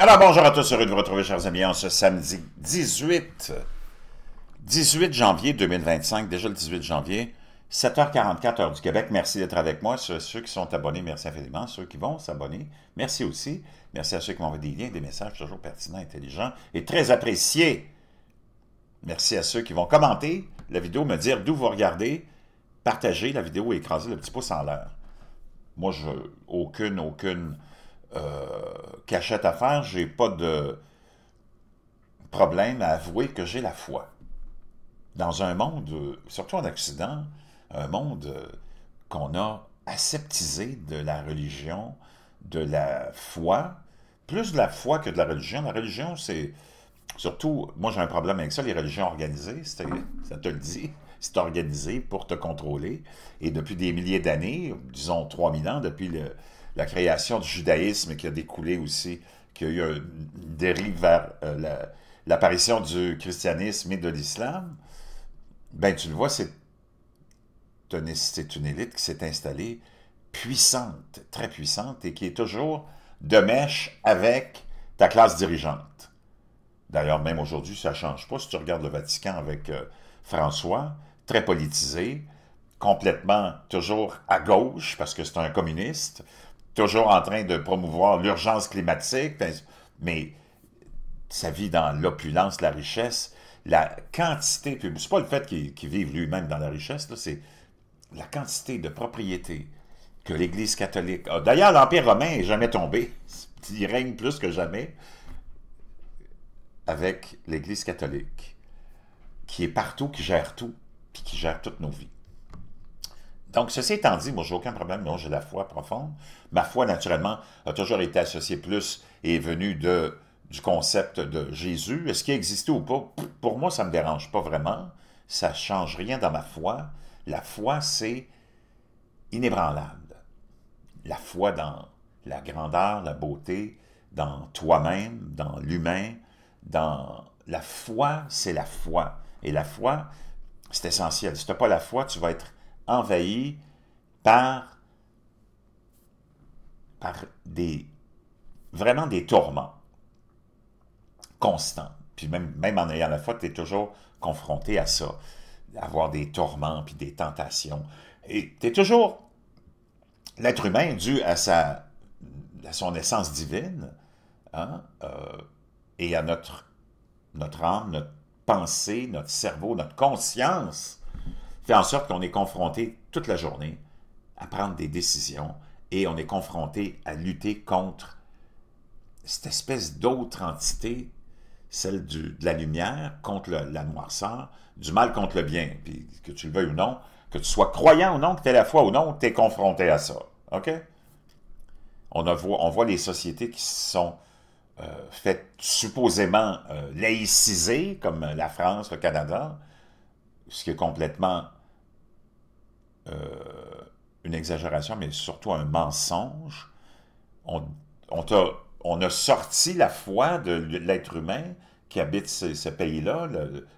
Alors bonjour à tous, heureux de vous retrouver chers amis en ce samedi 18 janvier 2025, déjà le 18 janvier, 7h44 heure du Québec. Merci d'être avec moi. Ceux qui sont abonnés, merci infiniment. Ceux qui vont s'abonner, merci aussi. Merci à ceux qui m'envoient des liens, des messages toujours pertinents, intelligents et très appréciés. Merci à ceux qui vont commenter la vidéo, me dire d'où vous regardez, partager la vidéo et écraser le petit pouce en l'air. Moi, je aucune cachette à faire. J'ai pas de problème à avouer que j'ai la foi. Dans un monde, surtout en Occident, un monde qu'on a aseptisé de la religion, de la foi, plus de la foi que de la religion. La religion, c'est surtout, moi j'ai un problème avec ça, les religions organisées, ça te le dit, c'est organisé pour te contrôler. Et depuis des milliers d'années, disons 3000 ans, depuis la création du judaïsme qui a découlé aussi, qui a eu une dérive vers l'apparition du christianisme et de l'islam, ben tu le vois, c'est une élite qui s'est installée puissante, très puissante, et qui est toujours de mèche avec ta classe dirigeante. D'ailleurs, même aujourd'hui, ça ne change pas. Si tu regardes le Vatican avec François, très politisé, complètement toujours à gauche, parce que c'est un communiste, toujours en train de promouvoir l'urgence climatique, mais ça vit dans l'opulence, la richesse, la quantité, puis c'est pas le fait qu'il vive lui-même dans la richesse, c'est la quantité de propriétés que l'Église catholique a. D'ailleurs, l'Empire romain n'est jamais tombé. Il règne plus que jamais avec l'Église catholique, qui est partout, qui gère tout, puis qui gère toutes nos vies. Donc, ceci étant dit, moi, j'ai aucun problème, moi, j'ai la foi profonde. Ma foi, naturellement, a toujours été associée plus et est venue du concept de Jésus. Est-ce qu'il a existé ou pas? Pour moi, ça ne me dérange pas vraiment. Ça ne change rien dans ma foi. La foi, c'est inébranlable. La foi dans la grandeur, la beauté, dans toi-même, dans l'humain, dans la foi, c'est la foi. Et la foi, c'est essentiel. Si tu n'as pas la foi, tu vas être envahi par vraiment des tourments constants. Puis même en ayant la foi, tu es toujours confronté à ça. Avoir des tourments, puis des tentations. Et tu es toujours l'être humain dû à son essence divine, hein, et à notre âme, notre pensée, notre cerveau, notre conscience, fait en sorte qu'on est confronté toute la journée à prendre des décisions et on est confronté à lutter contre cette espèce d'autre entité, celle de la lumière contre la noirceur, du mal contre le bien. Puis que tu le veuilles ou non, que tu sois croyant ou non, que tu aies la foi ou non, tu es confronté à ça. OK? On voit les sociétés qui sont faites supposément laïcisées, comme la France, le Canada, ce qui est complètement une exagération, mais surtout un mensonge. On a sorti la foi de l'être humain qui habite ce pays-là,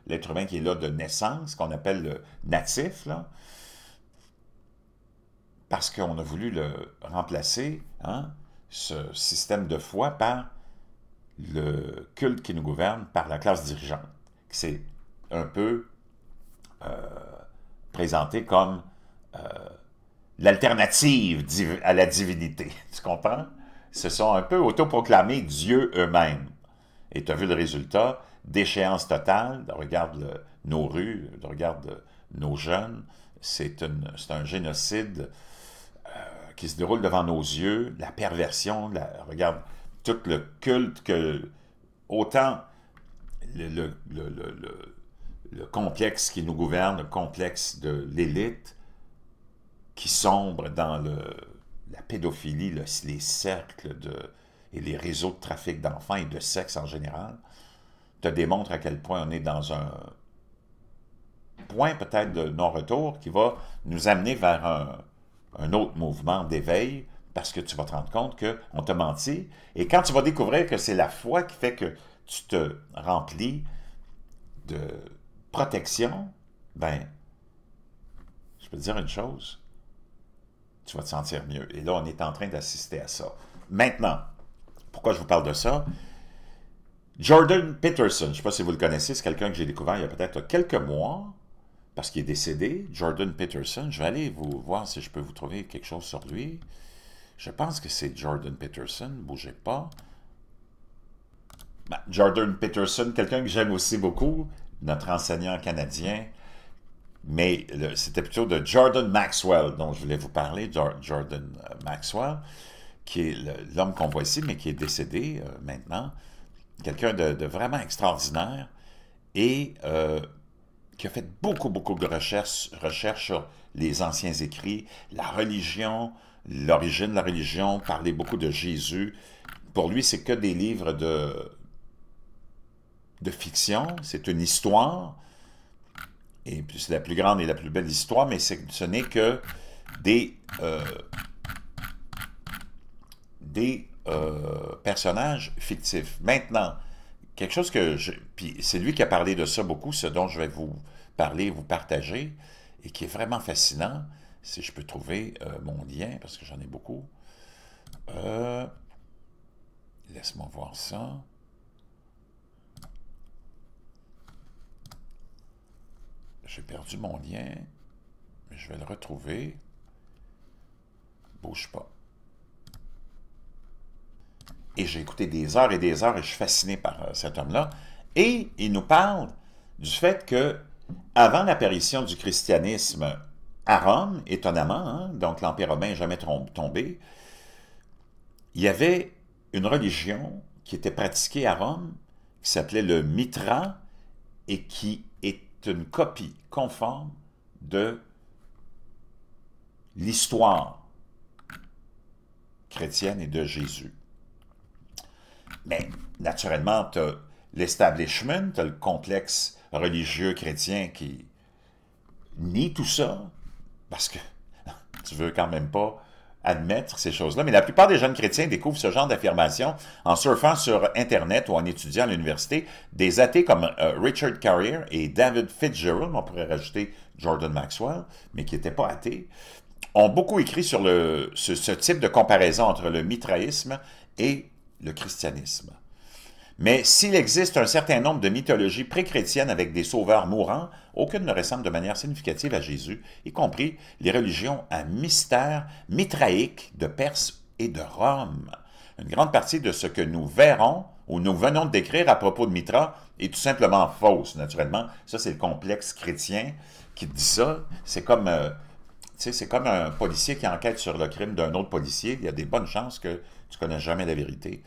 l'être humain qui est là de naissance, qu'on appelle le natif, là, parce qu'on a voulu le remplacer, hein, ce système de foi, par le culte qui nous gouverne, par la classe dirigeante, qui s'est un peu présenté comme l'alternative à la divinité. Tu comprends? Ils se sont un peu autoproclamés Dieu eux-mêmes. Et tu as vu le résultat, déchéance totale. Regarde nos rues, regarde nos jeunes. C'est un génocide qui se déroule devant nos yeux. La perversion, regarde tout le culte que... Autant le complexe qui nous gouverne, le complexe de l'élite, qui sombre dans la pédophilie, les cercles et les réseaux de trafic d'enfants et de sexe en général, te démontre à quel point on est dans un point peut-être de non-retour qui va nous amener vers un autre mouvement d'éveil, parce que tu vas te rendre compte qu'on t'a menti. Et quand tu vas découvrir que c'est la foi qui fait que tu te remplis de protection, ben, je peux te dire une chose, tu vas te sentir mieux. Et là, on est en train d'assister à ça. Maintenant, pourquoi je vous parle de ça? Jordan Peterson, je ne sais pas si vous le connaissez, c'est quelqu'un que j'ai découvert il y a peut-être quelques mois, parce qu'il est décédé, Jordan Peterson. Je vais aller vous voir si je peux vous trouver quelque chose sur lui. Je pense que c'est Jordan Peterson, bougez pas. Ben, Jordan Peterson, quelqu'un que j'aime aussi beaucoup, notre enseignant canadien, mais c'était plutôt de Jordan Maxwell dont je voulais vous parler, Jordan Maxwell, qui est l'homme qu'on voit ici, mais qui est décédé maintenant. Quelqu'un de vraiment extraordinaire et qui a fait beaucoup, beaucoup de recherches sur les anciens écrits, la religion, l'origine de la religion, parler beaucoup de Jésus. Pour lui, c'est que des livres de fiction, c'est une histoire, et puis c'est la plus grande et la plus belle histoire, mais ce n'est que des personnages fictifs. Maintenant, quelque chose que puis c'est lui qui a parlé de ça beaucoup, ce dont je vais vous parler, vous partager, et qui est vraiment fascinant, si je peux trouver mon lien, parce que j'en ai beaucoup. Laisse-moi voir ça. J'ai perdu mon lien, mais je vais le retrouver. Bouge pas. Et j'ai écouté des heures et je suis fasciné par cet homme-là. Et il nous parle du fait que, avant l'apparition du christianisme à Rome, étonnamment, hein, donc l'Empire romain n'est jamais tombé, il y avait une religion qui était pratiquée à Rome, qui s'appelait le Mithra, et qui est une copie conforme de l'histoire chrétienne et de Jésus. Mais, naturellement, tu as l'establishment, tu as le complexe religieux chrétien qui nie tout ça, parce que tu veux quand même pas admettre ces choses-là. Mais la plupart des jeunes chrétiens découvrent ce genre d'affirmation en surfant sur Internet ou en étudiant à l'université. Des athées comme Richard Carrier et David Fitzgerald, on pourrait rajouter Jordan Maxwell, mais qui n'étaient pas athées, ont beaucoup écrit sur ce type de comparaison entre le mitraïsme et le christianisme. Mais s'il existe un certain nombre de mythologies pré-chrétiennes avec des sauveurs mourants, aucune ne ressemble de manière significative à Jésus, y compris les religions à mystère mitraïque de Perse et de Rome. Une grande partie de ce que nous verrons ou nous venons de décrire à propos de Mithra est tout simplement fausse, naturellement. Ça, c'est le complexe chrétien qui dit ça. C'est comme, c'est comme un policier qui enquête sur le crime d'un autre policier. Il y a des bonnes chances que tu ne connais jamais la vérité.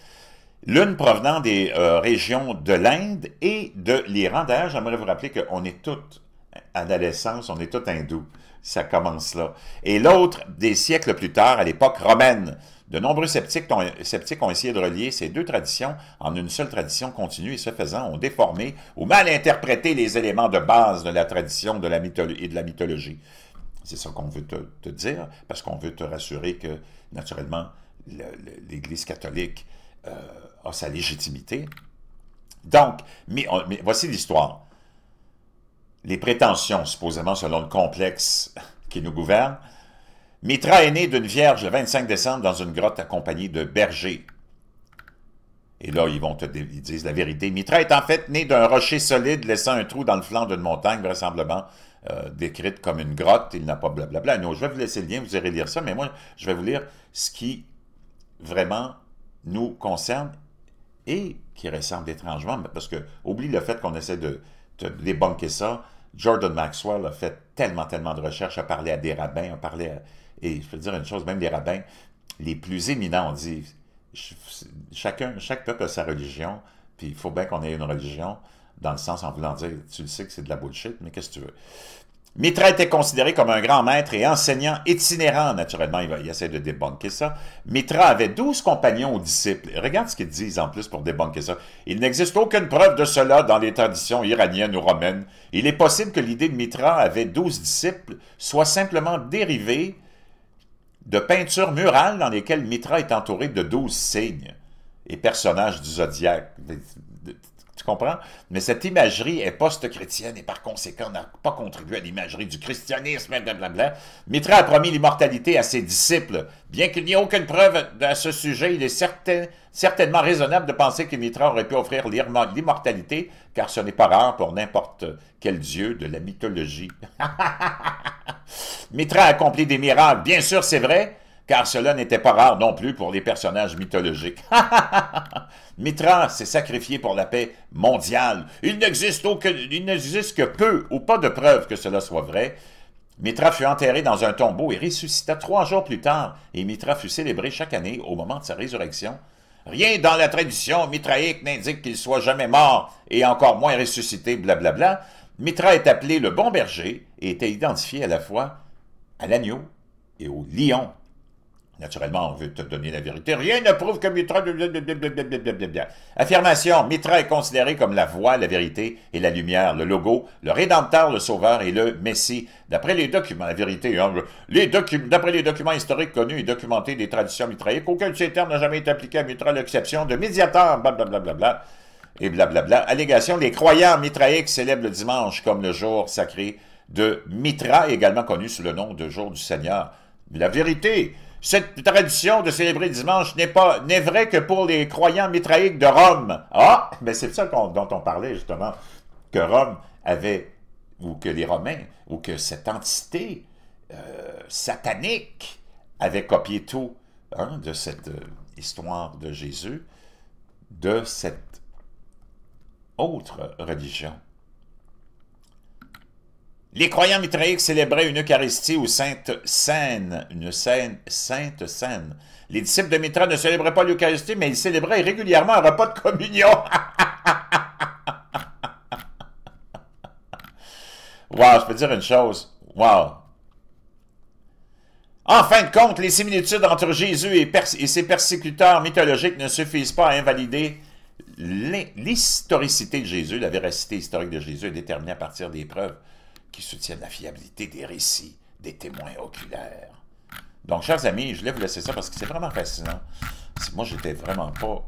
L'une provenant des régions de l'Inde et de l'Iran. D'ailleurs, j'aimerais vous rappeler qu'on est tous, à l'adolescence, on est tous hindous. Ça commence là. Et l'autre, des siècles plus tard, à l'époque romaine. De nombreux sceptiques ont essayé de relier ces deux traditions en une seule tradition continue et ce faisant, ont déformé ou mal interprété les éléments de base de la tradition et de la mythologie. C'est ça qu'on veut te dire, parce qu'on veut te rassurer que, naturellement, l'Église catholique a sa légitimité. Donc, mais voici l'histoire. Les prétentions, supposément selon le complexe qui nous gouverne. Mithra est né d'une vierge le 25 décembre dans une grotte accompagnée de bergers. Et là, ils disent la vérité. Mithra est en fait né d'un rocher solide laissant un trou dans le flanc d'une montagne, vraisemblablement décrite comme une grotte. Il n'a pas blablabla. Non, je vais vous laisser le lien, vous irez lire ça, mais moi, je vais vous lire ce qui vraiment nous concerne et qui ressemble étrangement, parce que, oublie le fait qu'on essaie de débunker ça. Jordan Maxwell a fait tellement de recherches, a parlé à des rabbins, et je peux dire une chose, même les rabbins les plus éminents ont dit, chaque peuple a sa religion, puis il faut bien qu'on ait une religion, dans le sens en voulant dire, tu le sais que c'est de la bullshit, mais qu'est-ce que tu veux? Mithra était considéré comme un grand maître et enseignant itinérant. Naturellement, il essaie de débunker ça. Mithra avait 12 compagnons ou disciples. Regarde ce qu'ils disent en plus pour débunker ça. Il n'existe aucune preuve de cela dans les traditions iraniennes ou romaines. Il est possible que l'idée de Mithra avait 12 disciples soit simplement dérivée de peintures murales dans lesquelles Mithra est entouré de 12 signes et personnages du zodiaque. Tu tu comprends? Mais cette imagerie est post-chrétienne et par conséquent n'a pas contribué à l'imagerie du christianisme, blablabla. Mitra a promis l'immortalité à ses disciples. Bien qu'il n'y ait aucune preuve à ce sujet, il est certainement raisonnable de penser que Mitra aurait pu offrir l'immortalité, car ce n'est pas rare pour n'importe quel dieu de la mythologie. Mitra a accompli des miracles, bien sûr c'est vrai, car cela n'était pas rare non plus pour les personnages mythologiques. Mitra s'est sacrifié pour la paix mondiale. Il n'existe que peu ou pas de preuves que cela soit vrai. Mitra fut enterré dans un tombeau et ressuscita 3 jours plus tard, et Mitra fut célébré chaque année au moment de sa résurrection. Rien dans la tradition mitraïque n'indique qu'il soit jamais mort et encore moins ressuscité, blablabla. Mitra est appelé le bon berger et était identifié à la fois à l'agneau et au lion. Naturellement, on veut te donner la vérité. Rien ne prouve que Mitra... Affirmation. Mitra est considéré comme la voie, la vérité et la lumière, le logo, le rédempteur, le sauveur et le messie. D'après les documents, la vérité, hein, d'après les documents historiques connus et documentés des traditions mitraïques, aucun de ces termes n'a jamais été appliqué à Mitra, à l'exception de médiateur, blablabla, et blablabla. Allégation, les croyants mitraïques célèbrent le dimanche comme le jour sacré de Mitra, également connu sous le nom de jour du Seigneur. La vérité... Cette tradition de célébrer le dimanche n'est vraie que pour les croyants mitraïques de Rome. Ah, mais c'est ça dont on parlait justement, que Rome avait, ou que les Romains, ou que cette entité satanique avait copié tout de cette histoire de Jésus, de cette autre religion. Les croyants mitraïques célébraient une Eucharistie ou Sainte Seine, Sainte Seine. Les disciples de Mitra ne célébraient pas l'Eucharistie, mais ils célébraient régulièrement un repas de communion. Wow, je peux dire une chose. Wow. En fin de compte, les similitudes entre Jésus et ses persécuteurs mythologiques ne suffisent pas à invalider l'historicité de Jésus. La véracité historique de Jésus est déterminée à partir des preuves qui soutiennent la fiabilité des récits, des témoins oculaires. Donc, chers amis, je voulais vous laisser ça parce que c'est vraiment fascinant. Moi, j'étais vraiment pas...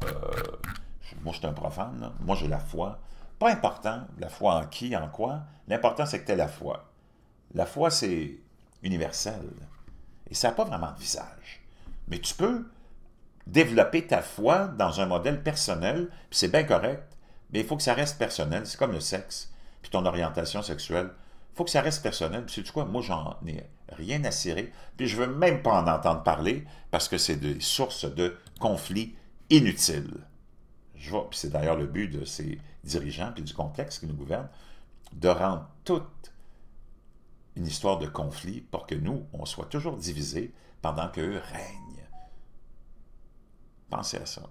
moi, je suis un profane. Là. Moi, j'ai la foi. Pas important, la foi en qui, en quoi. L'important, c'est que tu aies la foi. La foi, c'est universel. Et ça n'a pas vraiment de visage. Mais tu peux développer ta foi dans un modèle personnel, puis c'est bien correct, mais il faut que ça reste personnel. C'est comme le sexe, puis ton orientation sexuelle. Il faut que ça reste personnel. Puis sais-tu quoi? Moi, j'en ai rien à cirer. Puis je ne veux même pas en entendre parler parce que c'est des sources de conflits inutiles. Puis c'est d'ailleurs le but de ces dirigeants puis du complexe qui nous gouverne, de rendre toute une histoire de conflit pour que nous, on soit toujours divisés pendant qu'eux règnent. Pensez à ça.